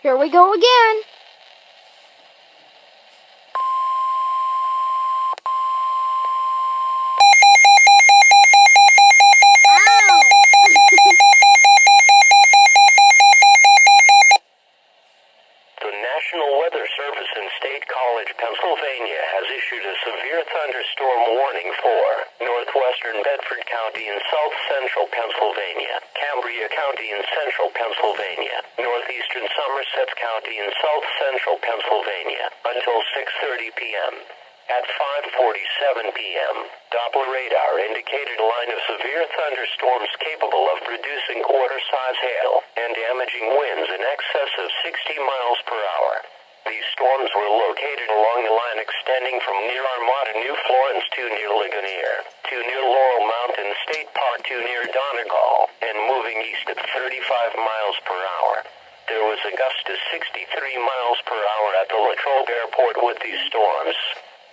Here we go again. The National Weather Service in State College, Pennsylvania has issued a severe thunderstorm warning for northwestern Bedford County in south central Pennsylvania, Cambria County in central Pennsylvania, northeastern Somerset County in south central Pennsylvania until 6:30 p.m. At 5:47 p.m., Doppler radar indicated a line of severe thunderstorms capable of producing quarter-size hail and damaging winds in excess of 60 miles per hour. These storms were located along the line extending from near Armada, New Florence to near Ligonier, to near Laurel Mountain State Park to near Donegal, and moving east at 35 miles per hour. There was a gust to 63 miles per hour at the Latrobe Airport with these storms.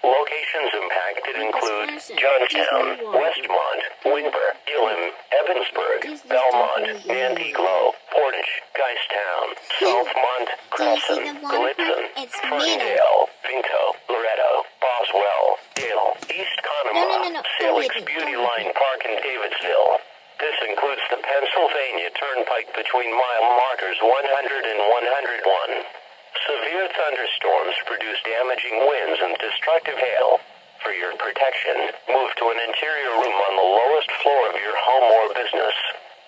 Locations impacted include Johnstown, Westmont, Wingber, Gillem, Evansburg, Belmont, Nantiglow, Portage, Geistown, Southmont, Crescent, Gallitzin, Ferndale, Vinco, Loretto, Boswell, Dale, East Conemaugh, Salix, Beauty Line Park, and Davidsville. This includes the Pennsylvania Turnpike between mile markers 100 and 101. Severe thunderstorms produce damaging winds and destructive hail. For your protection, move to an interior room on the lowest floor of your home or business.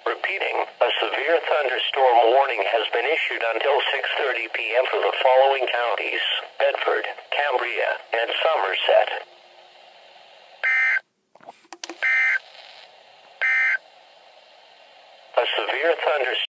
Repeating, a severe thunderstorm warning has been issued until 6:30 p.m. for the following counties: Bedford, Cambria, and Somerset. A severe thunderstorm